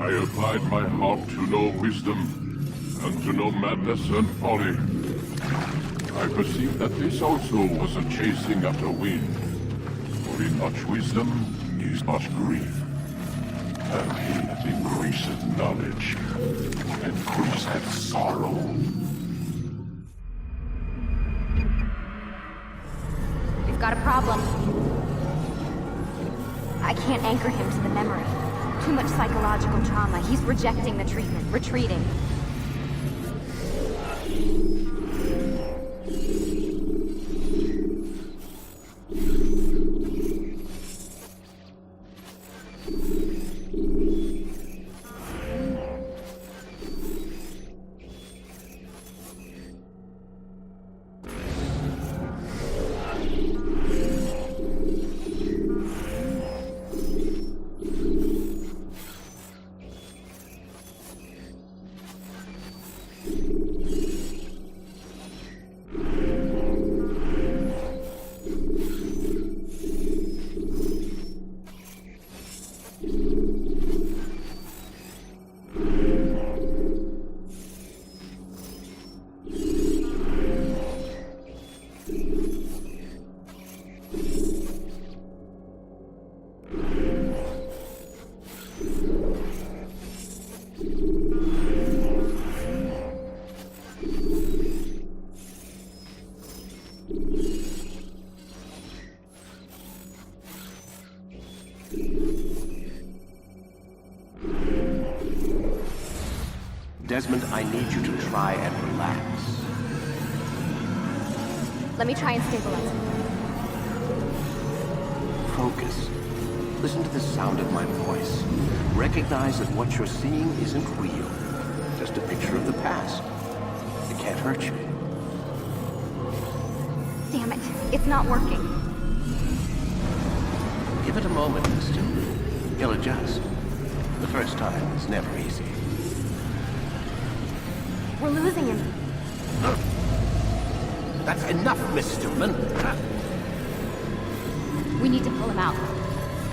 I applied my heart to know wisdom, and to know madness and folly. I perceived that this also was a chasing after wind. For in much wisdom is much grief. And he that increaseth knowledge increaseth sorrow. We've got a problem. I can't anchor him to the memory. Too much psychological trauma. He's rejecting the treatment, retreating. Desmond, I need you to try and relax. Let me try and stabilize him. Focus. Listen to the sound of my voice. Recognize that what you're seeing isn't real. Just a picture of the past. It can't hurt you. Damn it, it's not working. Give it a moment, mister. He'll adjust. The first time is never easy. We're losing him. That's enough, Miss Stillman. We need to pull him out.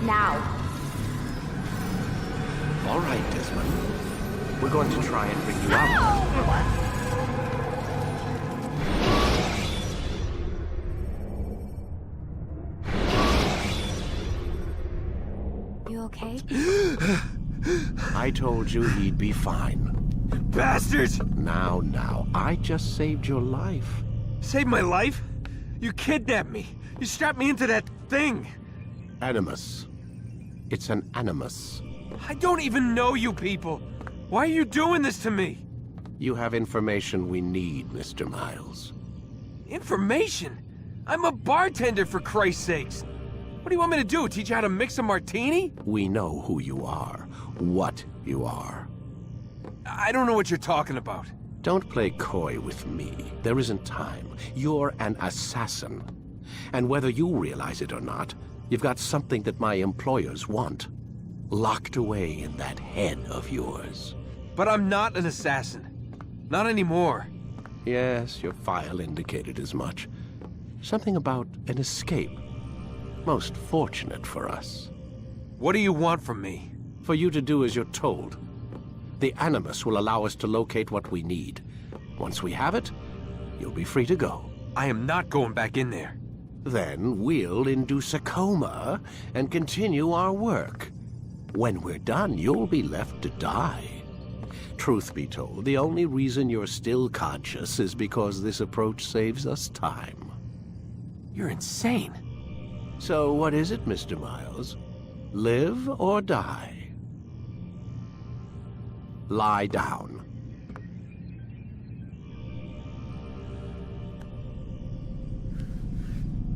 Now. All right, Desmond. We're going to try and bring you out. You okay? I told you he'd be fine. Bastards! Now, I just saved your life. Saved my life? You kidnapped me. You strapped me into that thing. Animus. It's an animus. I don't even know you people. Why are you doing this to me? You have information we need, Mr. Miles. Information? I'm a bartender, for Christ's sakes. What do you want me to do? Teach you how to mix a martini? We know who you are, what you are. I don't know what you're talking about. Don't play coy with me. There isn't time. You're an assassin. And whether you realize it or not, you've got something that my employers want. Locked away in that head of yours. But I'm not an assassin. Not anymore. Yes, your file indicated as much. Something about an escape. Most fortunate for us. What do you want from me? For you to do as you're told. The Animus will allow us to locate what we need. Once we have it, you'll be free to go. I am not going back in there. Then we'll induce a coma and continue our work. When we're done, you'll be left to die. Truth be told, the only reason you're still conscious is because this approach saves us time. You're insane. So what is it, Mr. Miles? Live or die? Lie down.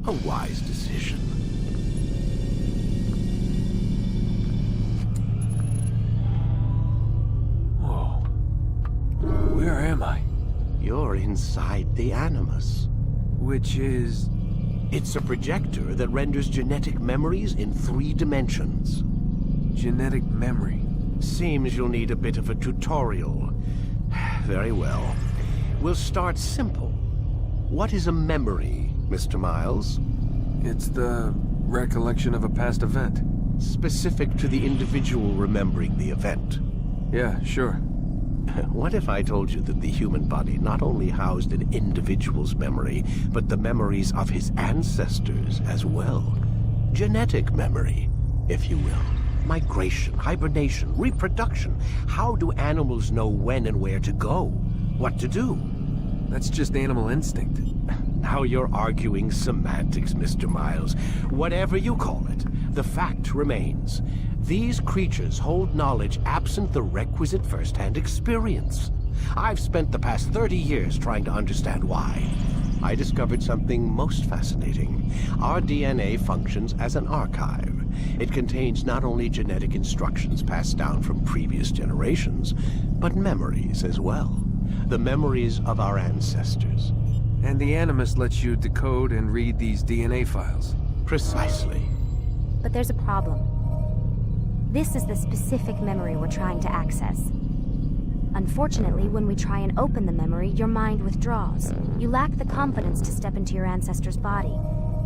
A wise decision. Whoa. Where am I? You're inside the Animus. Which is... It's a projector that renders genetic memories in 3 dimensions. genetic memory. Seems you'll need a bit of a tutorial. Very well. We'll start simple. What is a memory, Mr. Miles? It's the recollection of a past event. Specific to the individual remembering the event. Yeah, sure. What if I told you that the human body not only housed an individual's memory, but the memories of his ancestors as well? Genetic memory, if you will. Migration, hibernation, reproduction. How do animals know when and where to go? What to do? That's just animal instinct. Now you're arguing semantics, Mr. Miles. Whatever you call it, the fact remains. These creatures hold knowledge absent the requisite first-hand experience. I've spent the past 30 years trying to understand why. I discovered something most fascinating. Our DNA functions as an archive. It contains not only genetic instructions passed down from previous generations, but memories as well. The memories of our ancestors. And the Animus lets you decode and read these DNA files. Precisely. But there's a problem. This is the specific memory we're trying to access. Unfortunately, when we try and open the memory, your mind withdraws. You lack the confidence to step into your ancestor's body.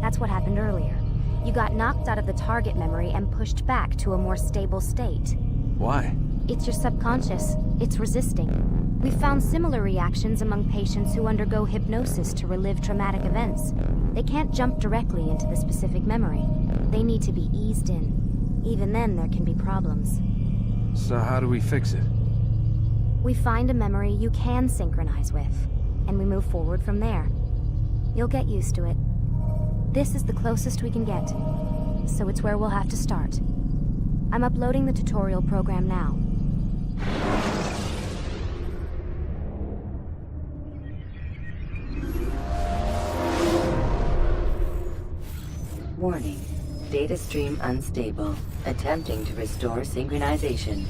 That's what happened earlier. You got knocked out of the target memory and pushed back to a more stable state. Why? It's your subconscious. It's resisting. We've found similar reactions among patients who undergo hypnosis to relive traumatic events. They can't jump directly into the specific memory. They need to be eased in. Even then, there can be problems. So how do we fix it? We find a memory you can synchronize with, and we move forward from there. You'll get used to it. This is the closest we can get, so it's where we'll have to start. I'm uploading the tutorial program now. Warning. Data stream unstable. Attempting to restore synchronization.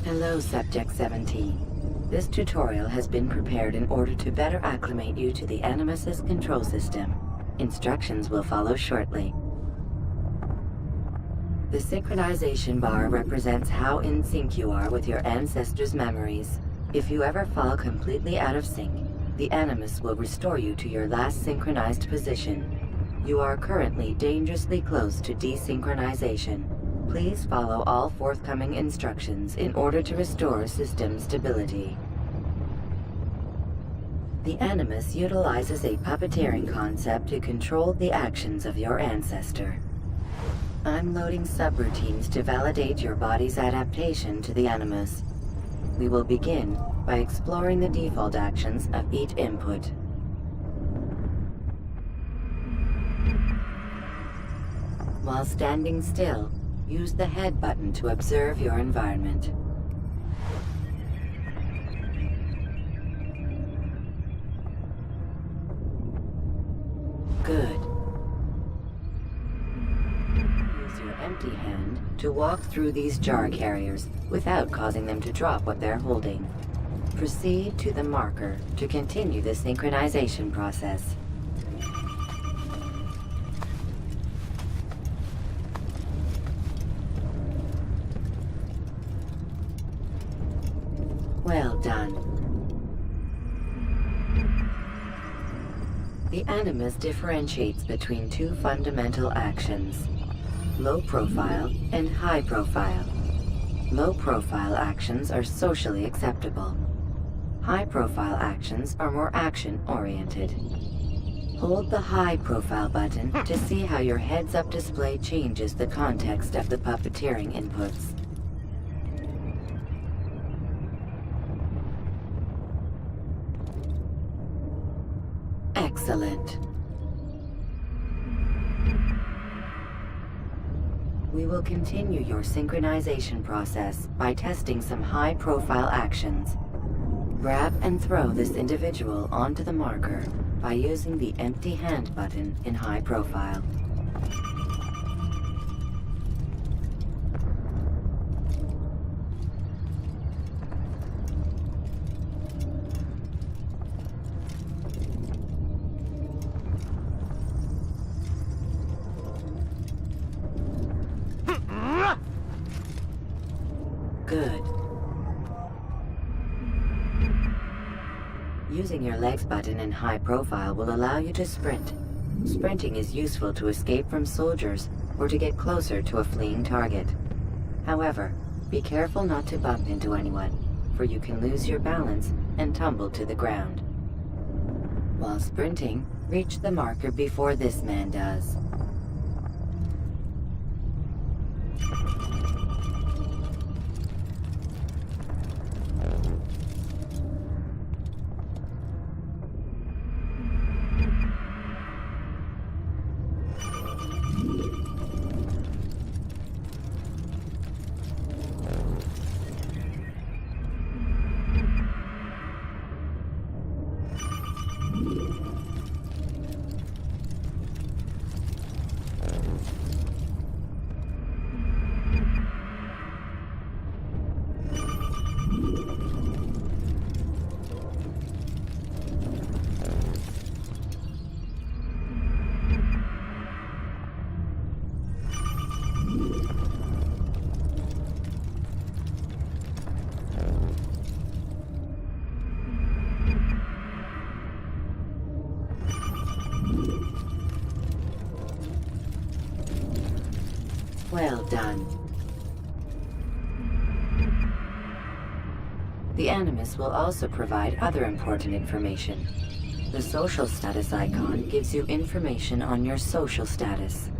Hello, Subject 17. This tutorial has been prepared in order to better acclimate you to the Animus's control system. Instructions will follow shortly. The synchronization bar represents how in sync you are with your ancestors' memories. If you ever fall completely out of sync, the Animus will restore you to your last synchronized position. You are currently dangerously close to desynchronization. Please follow all forthcoming instructions in order to restore system stability. The Animus utilizes a puppeteering concept to control the actions of your ancestor. I'm loading subroutines to validate your body's adaptation to the Animus. We will begin by exploring the default actions of each input. While standing still, use the head button to observe your environment. Good. Use your empty hand to walk through these jar carriers without causing them to drop what they're holding. Proceed to the marker to continue the synchronization process. Well done. The Animus differentiates between two fundamental actions: low profile and high profile. Low profile actions are socially acceptable. High profile actions are more action-oriented. Hold the high profile button to see how your heads-up display changes the context of the puppeteering inputs. Excellent. We will continue your synchronization process by testing some high-profile actions. Grab and throw this individual onto the marker by using the empty hand button in high profile. Good. Using your legs button in high profile will allow you to sprint. Sprinting is useful to escape from soldiers or to get closer to a fleeing target. However, Be careful not to bump into anyone, for you can lose your balance and tumble to the ground. While sprinting, reach the marker before this man does. Well done. The Animus will also provide other important information. The social status icon gives you information on your social status.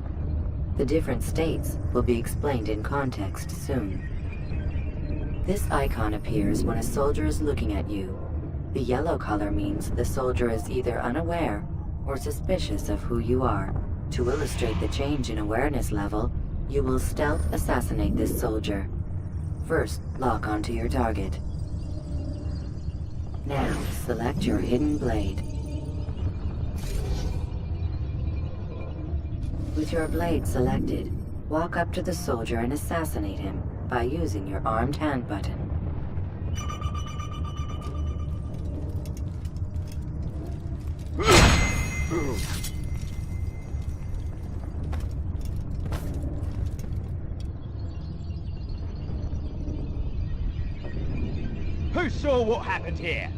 The different states will be explained in context soon. This icon appears when a soldier is looking at you. The yellow color means the soldier is either unaware or suspicious of who you are. To illustrate the change in awareness level, you will stealth assassinate this soldier. First, lock onto your target. Now, select your hidden blade. With your blade selected, walk up to the soldier and assassinate him by using your armed hand button. Who saw what happened here?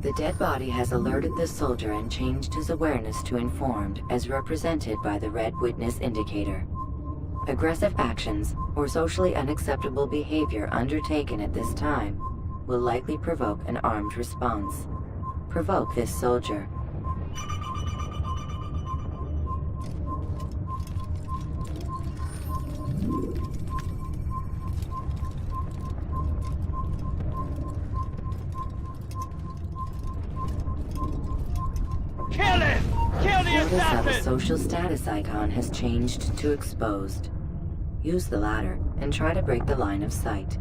The dead body has alerted the soldier and changed his awareness to informed, as represented by the red witness indicator. Aggressive actions or socially unacceptable behavior undertaken at this time will likely provoke an armed response. Provoke this soldier. Kill him! Kill the Notice how the assassin! social status icon has changed to exposed. Use the latter and try to break the line of sight.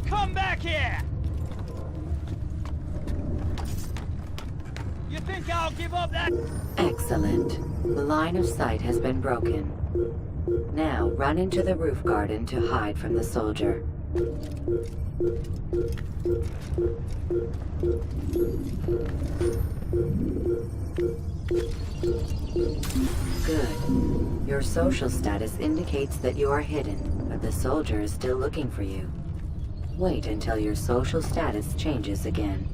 Come back here! You think I'll give up that? Excellent. The line of sight has been broken. Now run into the roof garden to hide from the soldier. Good. Your social status indicates that you are hidden, but the soldier is still looking for you. Wait until your social status changes again.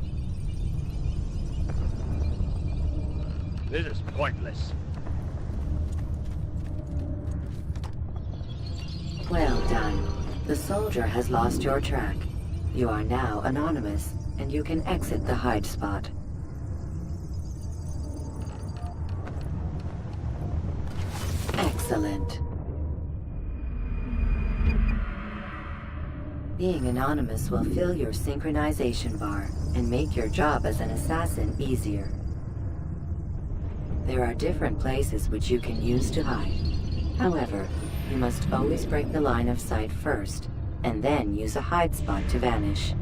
This is pointless. Well done. The soldier has lost your track. You are now anonymous, and you can exit the hide spot. Excellent. Being anonymous will fill your synchronization bar and make your job as an assassin easier. There are different places which you can use to hide. However, you must always break the line of sight first, and then use a hide spot to vanish.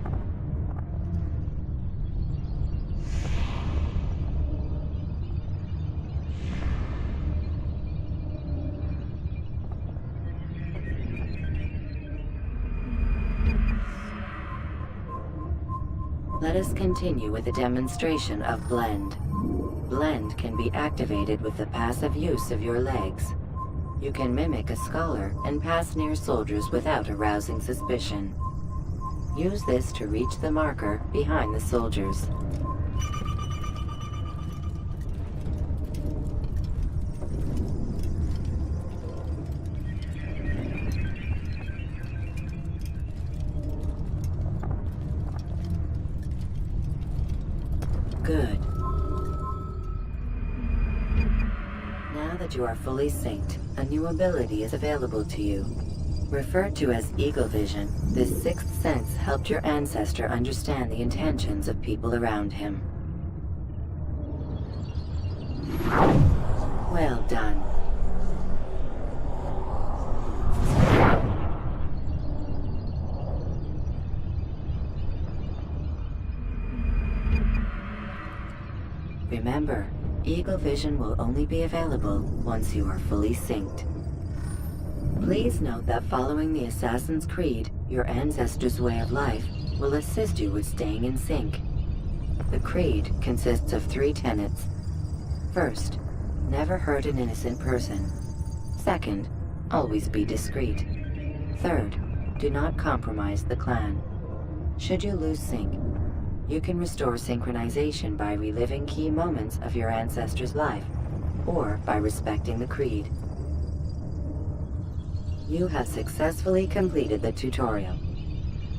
Let us continue with a demonstration of blend. blend can be activated with the passive use of your legs. You can mimic a scholar and pass near soldiers without arousing suspicion. Use this to reach the marker behind the soldiers. Good. Now that you are fully synced, a new ability is available to you. Referred to as Eagle Vision, this sixth sense helped your ancestor understand the intentions of people around him. Well done. Remember, Eagle Vision will only be available once you are fully synced. Please note that following the Assassin's Creed, your ancestors' way of life will assist you with staying in sync. The Creed consists of 3 tenets. First, never hurt an innocent person. Second, always be discreet. Third, do not compromise the clan. Should you lose sync, you can restore synchronization by reliving key moments of your ancestor's life, or by respecting the Creed. You have successfully completed the tutorial.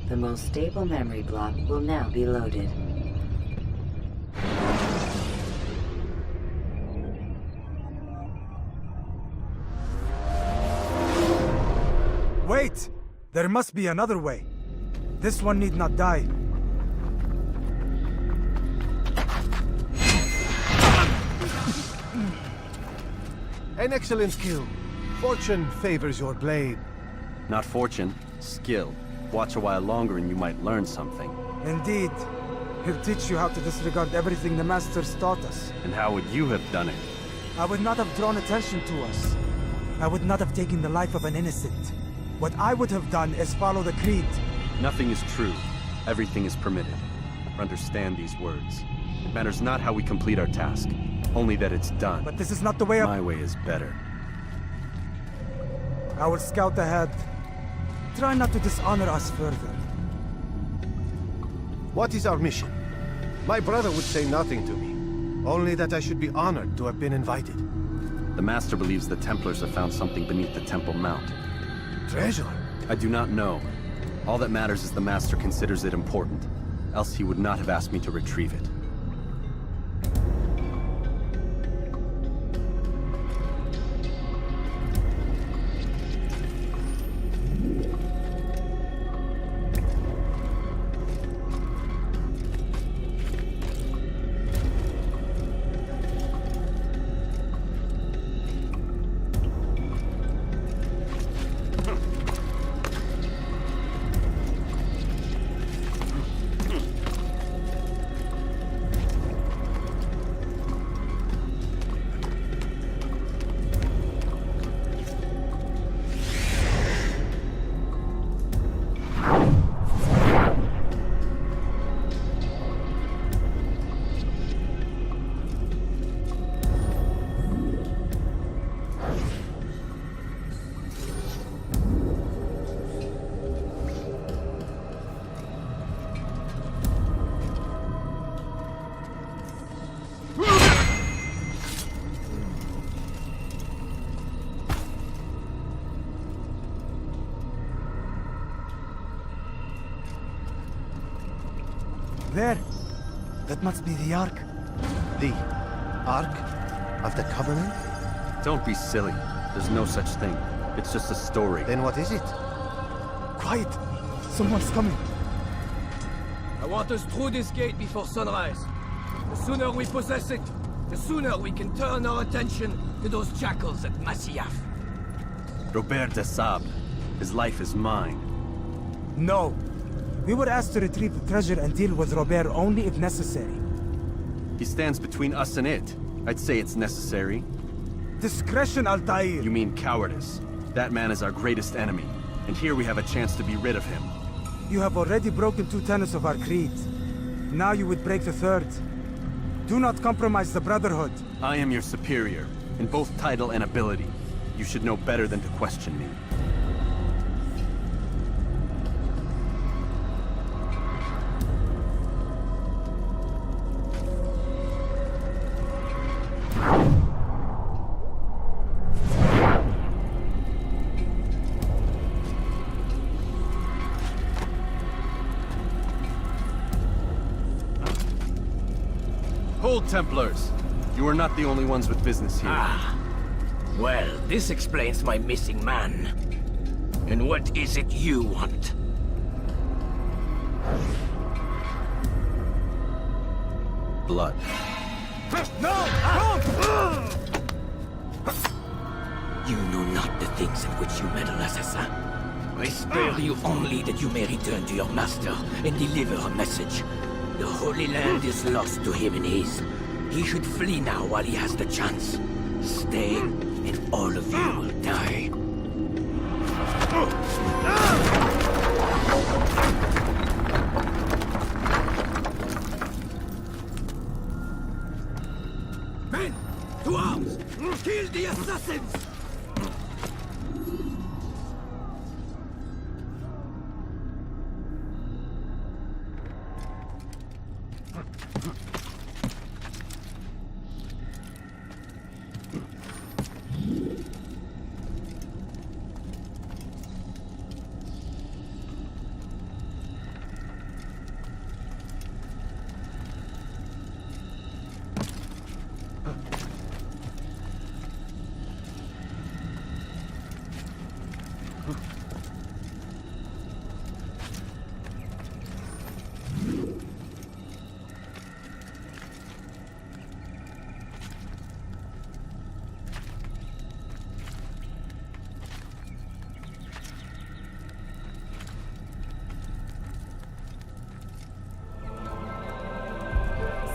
The most stable memory block will now be loaded. Wait! There must be another way. This one need not die. An excellent skill. Fortune favors your blade. Not fortune, skill. Watch a while longer and you might learn something. Indeed. He'll teach you how to disregard everything the Masters taught us. And how would you have done it? I would not have drawn attention to us. I would not have taken the life of an innocent. What I would have done is follow the Creed. Nothing is true. Everything is permitted. Understand these words. It matters not how we complete our task, only that it's done. But this is not the way My way is better. I will scout ahead. Try not to dishonor us further. What is our mission? My brother would say nothing to me. Only that I should be honored to have been invited. The Master believes the Templars have found something beneath the Temple Mount. Treasure? I do not know. All that matters is the Master considers it important. Else he would not have asked me to retrieve it. There. That must be the Ark. The Ark of the Covenant? Don't be silly. There's no such thing. It's just a story. Then what is it? Quiet. Someone's coming. I want us through this gate before sunrise. The sooner we possess it, the sooner we can turn our attention to those jackals at Masyaf. Robert de Sable. His life is mine. No. We were asked to retrieve the treasure and deal with Robert only if necessary. He stands between us and it. I'd say it's necessary. Discretion, Altair! You mean cowardice. That man is our greatest enemy, and here we have a chance to be rid of him. You have already broken 2 tenets of our creed. Now you would break the 3rd. Do not compromise the Brotherhood. I am your superior, in both title and ability. You should know better than to question me. Hold, Templars! You are not the only ones with business here. Ah. Well, this explains my missing man. And what is it you want? Blood. You know not the things in which you meddle, assassin. I spare you only that you may return to your master and deliver a message. The Holy Land is lost to him and his. He should flee now while he has the chance. Stay, and all of you will die. Men, to arms! Kill the assassins!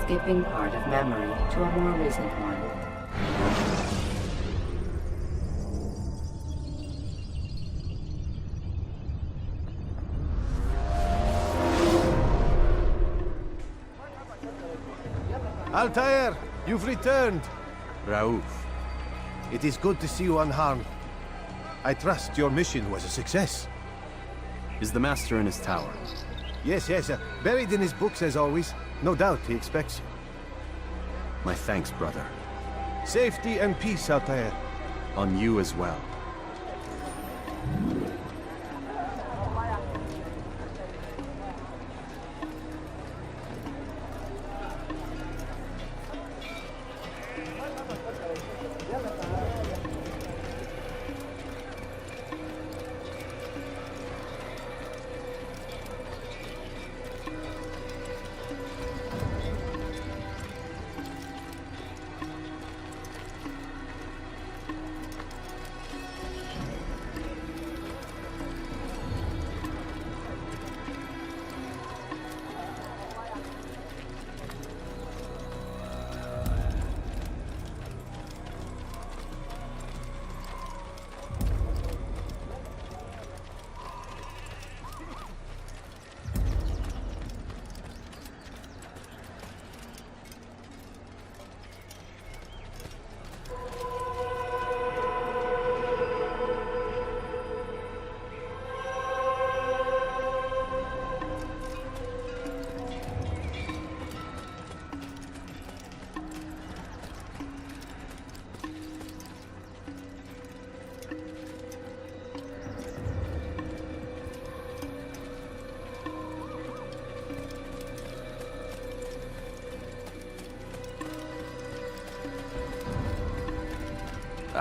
Skipping part of memory to a more recent one. Altair, you've returned. Raouf. It is good to see you unharmed. I trust your mission was a success. Is the Master in his tower? Yes, buried in his books as always. No doubt he expects you. My thanks, brother. Safety and peace, Altair. On you as well.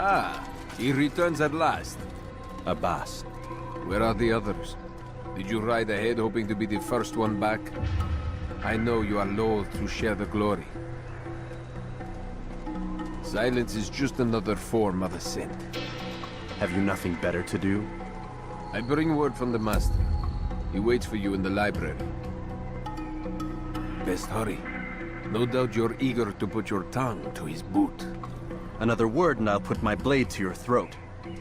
Ah, he returns at last. Abbas. Where are the others? Did you ride ahead hoping to be the first one back? I know you are loath to share the glory. Silence is just another form of assent. Have you nothing better to do? I bring word from the Master. He waits for you in the library. Best hurry. No doubt you're eager to put your tongue to his boot. Another word and I'll put my blade to your throat.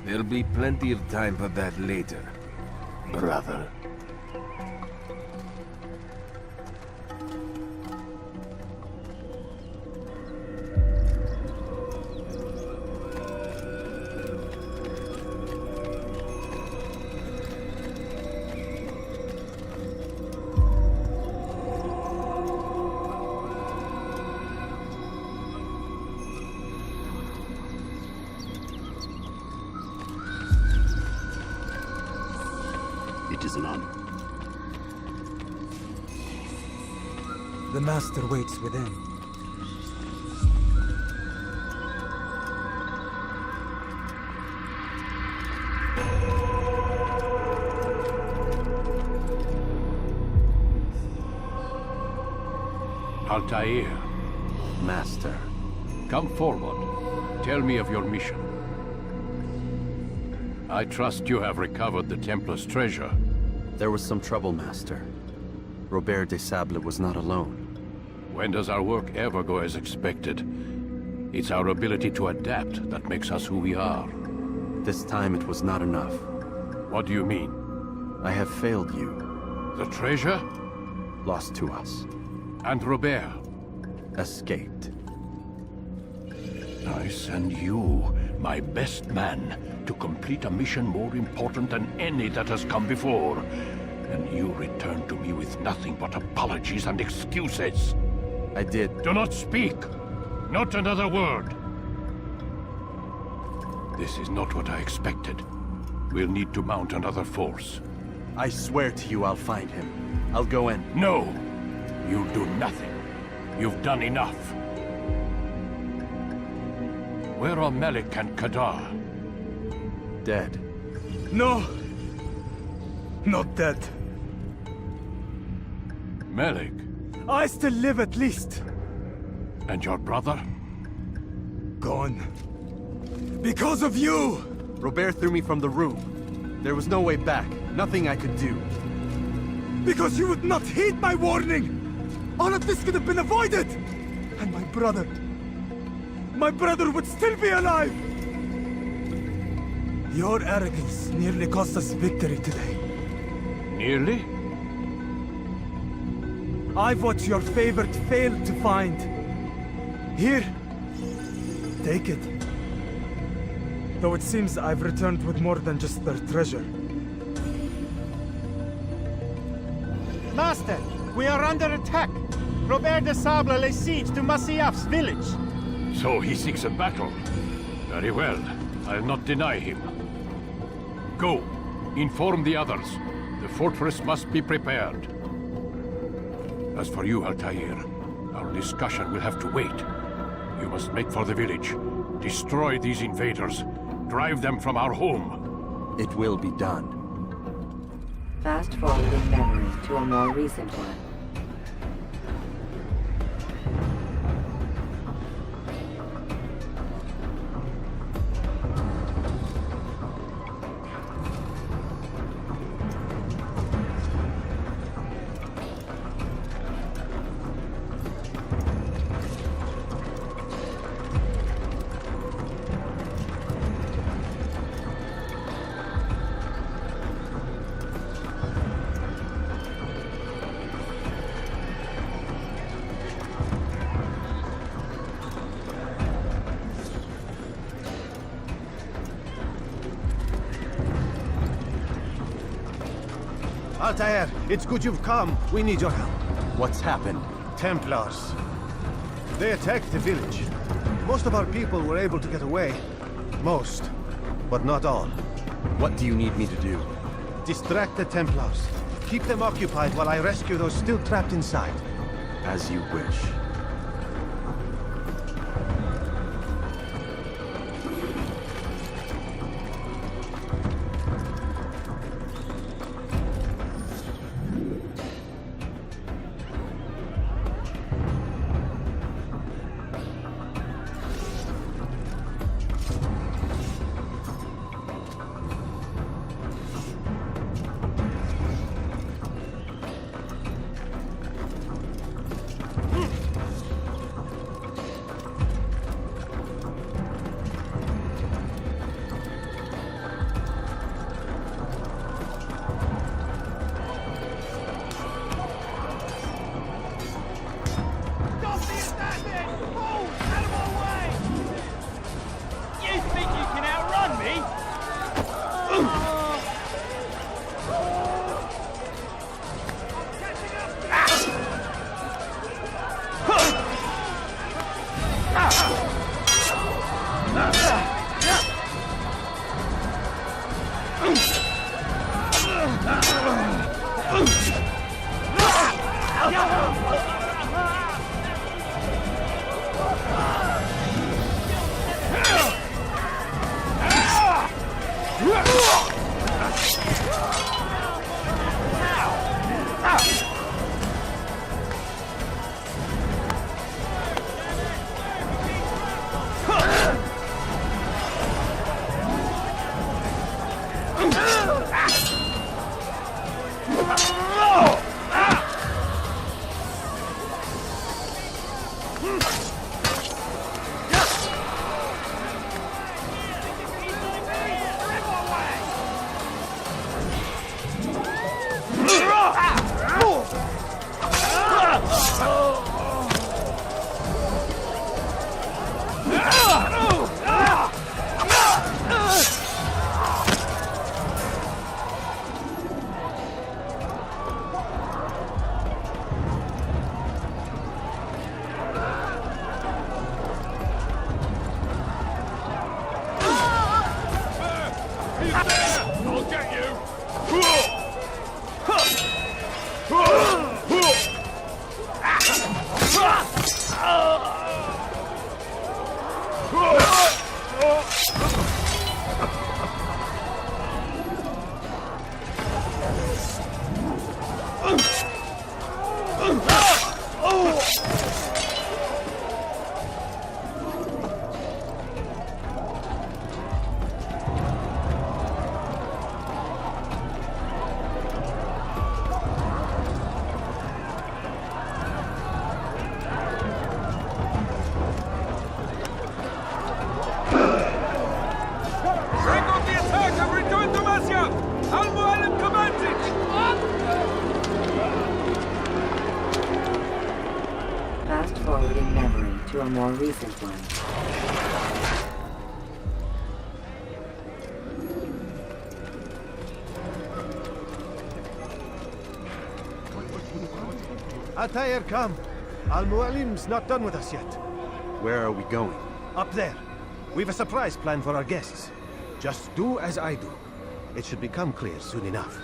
There'll be plenty of time for that later, brother. It is an honor. The Master waits within. Altair, Master. come forward. Tell me of your mission. I trust you have recovered the Templar's treasure. There was some trouble, Master. Robert de Sable was not alone. When does our work ever go as expected? It's our ability to adapt that makes us who we are. This time it was not enough. What do you mean? I have failed you. The treasure? Lost to us. And Robert? Escaped. I send you, my best man, to complete a mission more important than any that has come before. And you return to me with nothing but apologies and excuses. I did. Do not speak! Not another word! This is not what I expected. We'll need to mount another force. I swear to you I'll find him. I'll go in. No! You'll do nothing. You've done enough. Where are Melik and Kadar? Dead. No! Not dead. Melik? I still live at least. And your brother? Gone. Because of you! Robert threw me from the room. There was no way back. Nothing I could do. Because you would not heed my warning! All of this could have been avoided! And my brother would still be alive! Your arrogance nearly cost us victory today. Nearly? I've what your favorite failed to find. Here, take it. Though it seems I've returned with more than just their treasure. Master, we are under attack. Robert de Sable lays siege to Masyaf's village. So he seeks a battle. Very well. I'll not deny him. Go. Inform the others. The fortress must be prepared. As for you, Altair, our discussion will have to wait. You must make for the village. Destroy these invaders. Drive them from our home. It will be done. Fast-forwarding memory to a more recent one. Altair, it's good you've come. We need your help. What's happened? Templars. They attacked the village. Most of our people were able to get away. Most, but not all. What do you need me to do? Distract the Templars. Keep them occupied while I rescue those still trapped inside. As you wish. I'll get you! Fast forwarding memory to a more recent one. Altair, come. Al-Mualim's not done with us yet. Where are we going? Up there. We've a surprise planned for our guests. Just do as I do. It should become clear soon enough.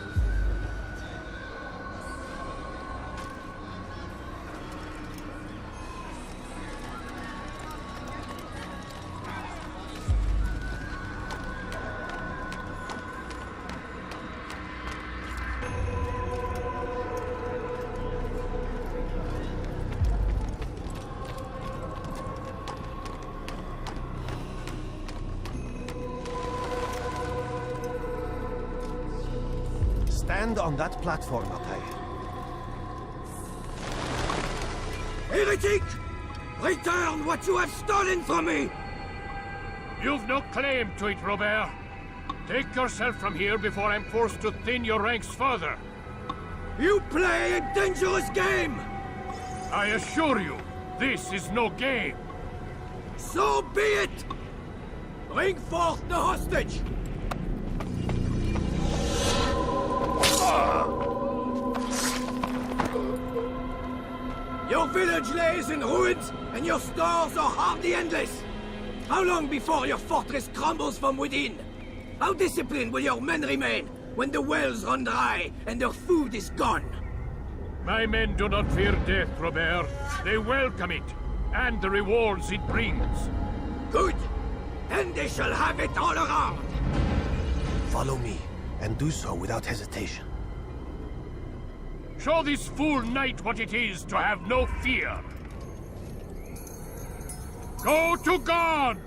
Stand on that platform, Altair. Heretic! Return what you have stolen from me! You've no claim to it, Robert. Take yourself from here before I'm forced to thin your ranks further. You play a dangerous game! I assure you, this is no game. So be it! Bring forth the hostage! Your village lays in ruins, and your stores are hardly endless. How long before your fortress crumbles from within? How disciplined will your men remain when the wells run dry and their food is gone? My men do not fear death, Robert. They welcome it, and the rewards it brings. Good. Then they shall have it all around. Follow me, and do so without hesitation. Show this fool knight what it is to have no fear. Go to God!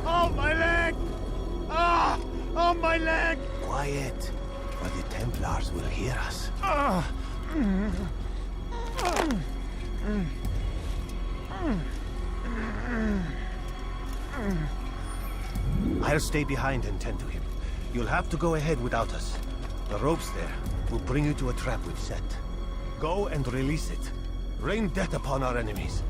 Oh, my leg! Ah! Oh, my leg! Quiet, or the Templars will hear us. I'll stay behind and tend to him. You'll have to go ahead without us. The ropes there will bring you to a trap we've set. Go and release it. Rain death upon our enemies.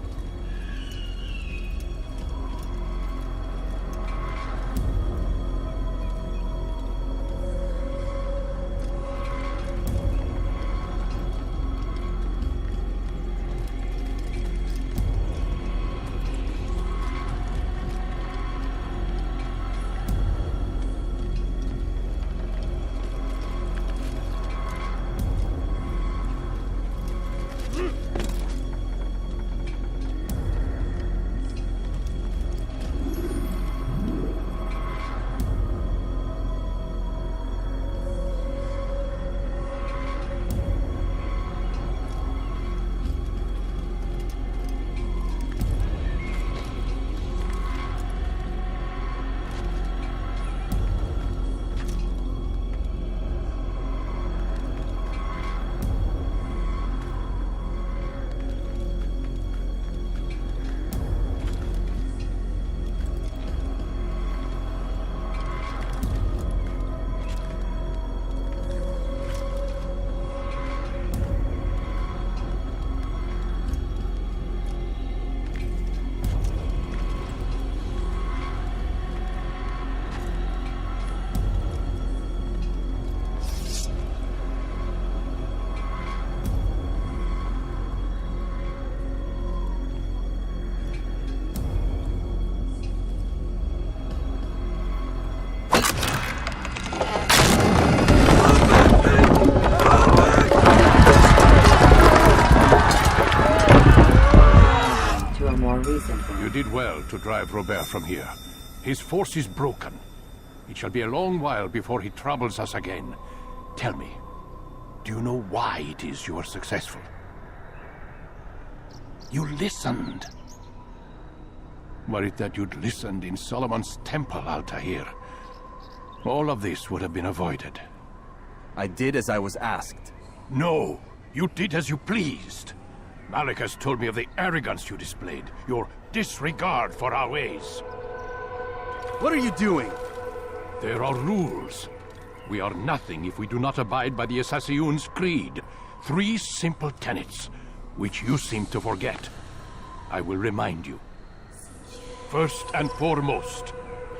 more recent one. You did well to drive Robert from here. His force is broken. It shall be a long while before he troubles us again. Tell me, do you know why it is you are successful? You listened. Were it that you'd listened in Solomon's temple, Altair, all of this would have been avoided. I did as I was asked. No, you did as you pleased. Malik has told me of the arrogance you displayed, your disregard for our ways. What are you doing? There are rules. We are nothing if we do not abide by the Assassin's creed. 3 simple tenets, which you seem to forget. I will remind you. First and foremost,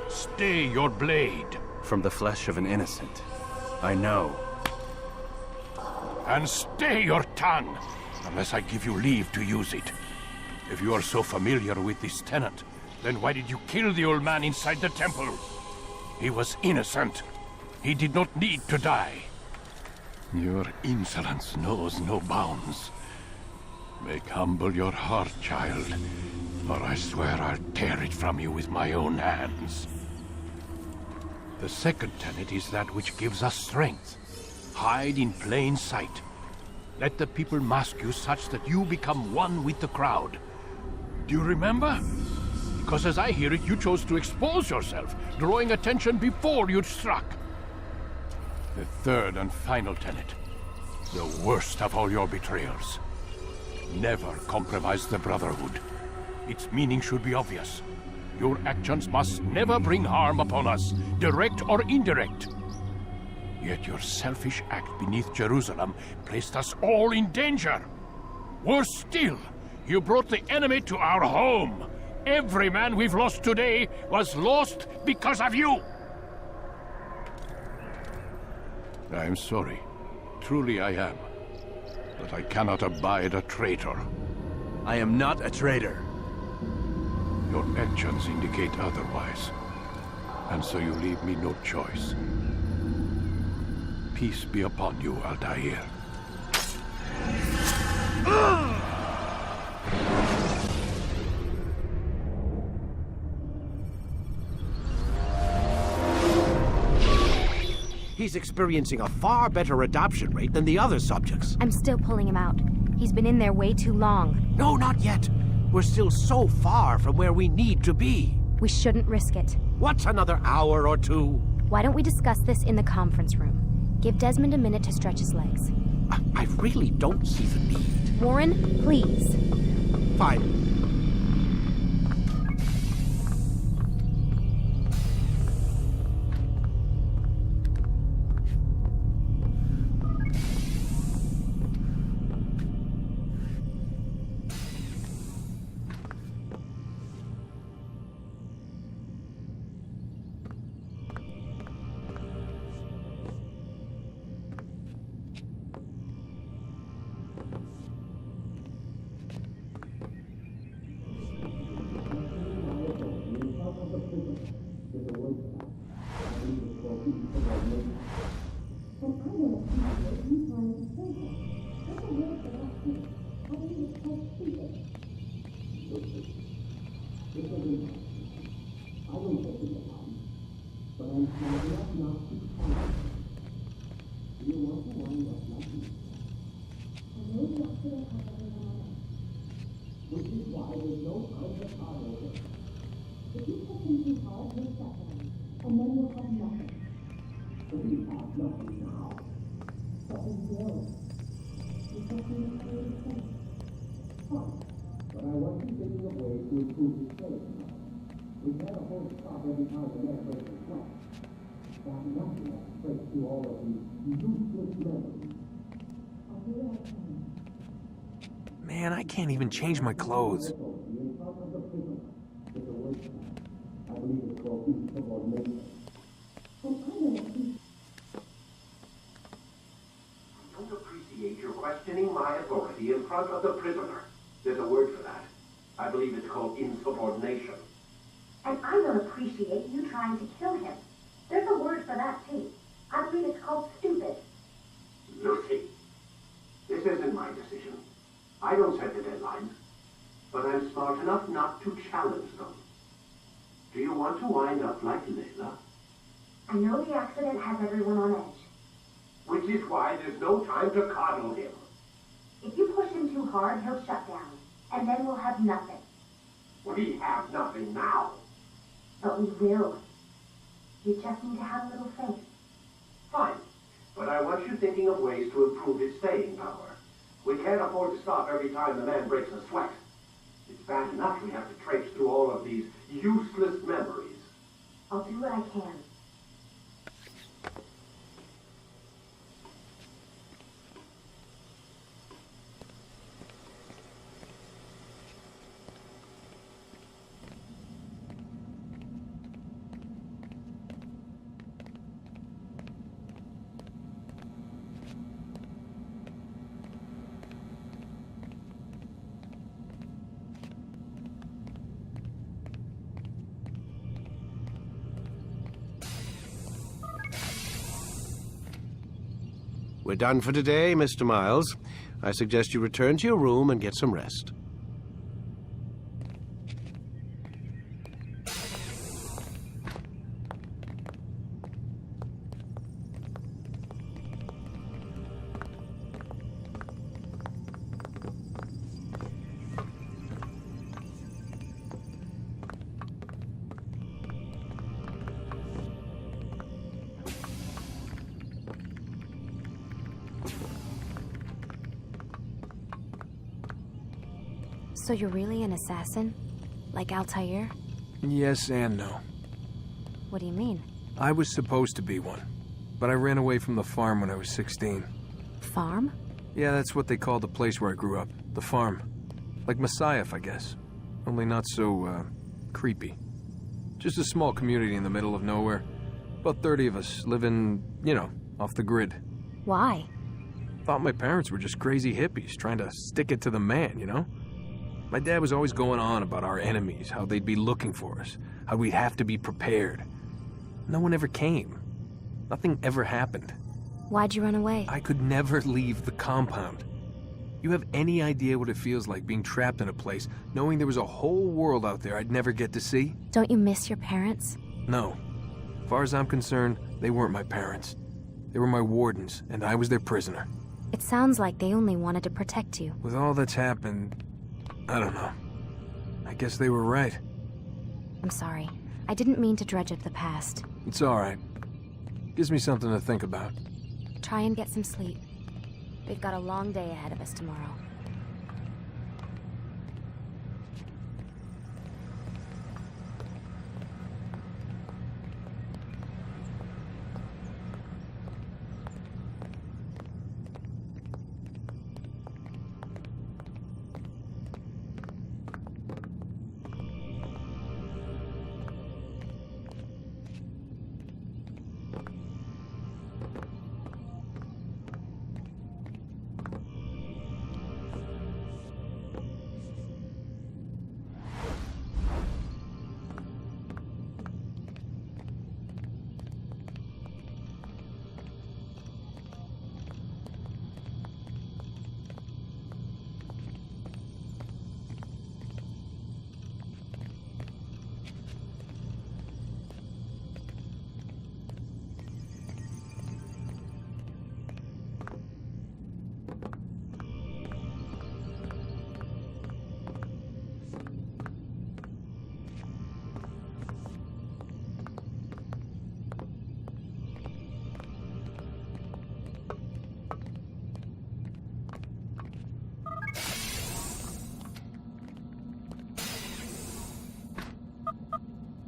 stay your blade. From the flesh of an innocent. I know. And stay your tongue, unless I give you leave to use it. If you are so familiar with this tenet, then why did you kill the old man inside the temple? He was innocent. He did not need to die. Your insolence knows no bounds. Make humble your heart, child, or I swear I'll tear it from you with my own hands. The second tenet is that which gives us strength. Hide in plain sight. Let the people mask you such that you become one with the crowd. Do you remember? Because as I hear it, you chose to expose yourself, drawing attention before you'd struck. The third and final tenet. The worst of all your betrayals. Never compromise the Brotherhood. Its meaning should be obvious. Your actions must never bring harm upon us, direct or indirect. Yet your selfish act beneath Jerusalem placed us all in danger. Worse still, you brought the enemy to our home. Every man we've lost today was lost because of you. I am sorry. Truly I am. But I cannot abide a traitor. I am not a traitor. Your actions indicate otherwise. And so you leave me no choice. Peace be upon you, Altair. He's experiencing a far better adoption rate than the other subjects. I'm still pulling him out. He's been in there way too long. No, not yet. We're still so far from where we need to be. We shouldn't risk it. What's another hour or 2? Why don't we discuss this in the conference room? Give Desmond a minute to stretch his legs. I really don't see the need. Warren, please. Fine. Man, I can't even change my clothes. I don't appreciate you questioning my authority in front of the prisoner. There's a word for that. I believe it's called insubordination. And I don't appreciate you trying to kill him. There's a word for that, too. I believe it's called stupid. Lucy, this isn't my decision. I don't set the deadlines. but I'm smart enough not to challenge them. Do you want to wind up like Layla? I know the accident has everyone on edge. Which is why there's no time to coddle him. If you push him too hard, he'll shut down. And then we'll have nothing. We have nothing now. But we will. You just need to have a little faith. Fine. But I want you thinking of ways to improve his staying power. We can't afford to stop every time the man breaks a sweat. It's bad enough we have to traipse through all of these useless memories. I'll do what I can. We're done for today, Mr. Miles. I suggest you return to your room and get some rest. So you're really an assassin? Like Altair? Yes and no. What do you mean? I was supposed to be one, but I ran away from the farm when I was 16. Farm? Yeah, that's what they called the place where I grew up. The farm. Like Messiah, I guess. Only not so, creepy. Just a small community in the middle of nowhere. About 30 of us living, you know, off the grid. Why? Thought my parents were just crazy hippies trying to stick it to the man, you know? My dad was always going on about our enemies, how they'd be looking for us, how we'd have to be prepared. No one ever came. Nothing ever happened. Why'd you run away? I could never leave the compound. You have any idea what it feels like being trapped in a place, knowing there was a whole world out there I'd never get to see? Don't you miss your parents? No. As far as I'm concerned, they weren't my parents. They were my wardens, and I was their prisoner. It sounds like they only wanted to protect you. With all that's happened, I don't know. I guess they were right. I'm sorry. I didn't mean to dredge up the past. It's all right. Gives me something to think about. Try and get some sleep. We've got a long day ahead of us tomorrow.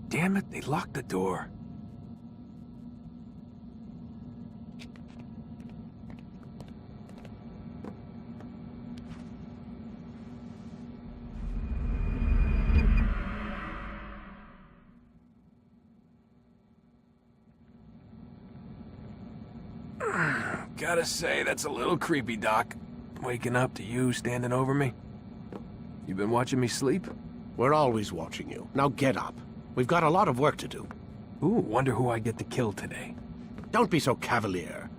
Damn it, they locked the door. Gotta say, that's a little creepy, Doc. Waking up to you standing over me. You been watching me sleep? We're always watching you. Now get up. We've got a lot of work to do. Ooh, wonder who I get to kill today. Don't be so cavalier.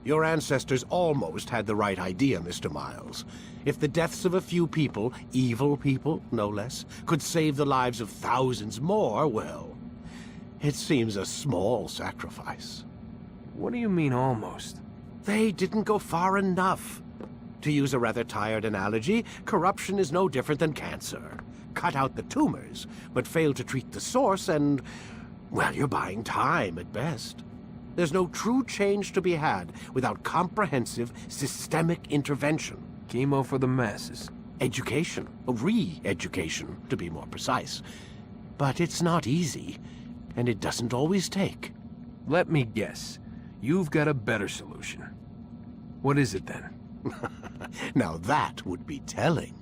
Your ancestors almost had the right idea, Mr. Miles. If the deaths of a few people, evil people, no less, could save the lives of thousands more, well, it seems a small sacrifice. What do you mean, almost? They didn't go far enough. To use a rather tired analogy, corruption is no different than cancer. Cut out the tumors, but fail to treat the source and, well, you're buying time at best. There's no true change to be had without comprehensive, systemic intervention. Chemo for the masses. Education. Re-education, to be more precise. But it's not easy, and it doesn't always take. Let me guess. You've got a better solution. What is it then? Now that would be telling.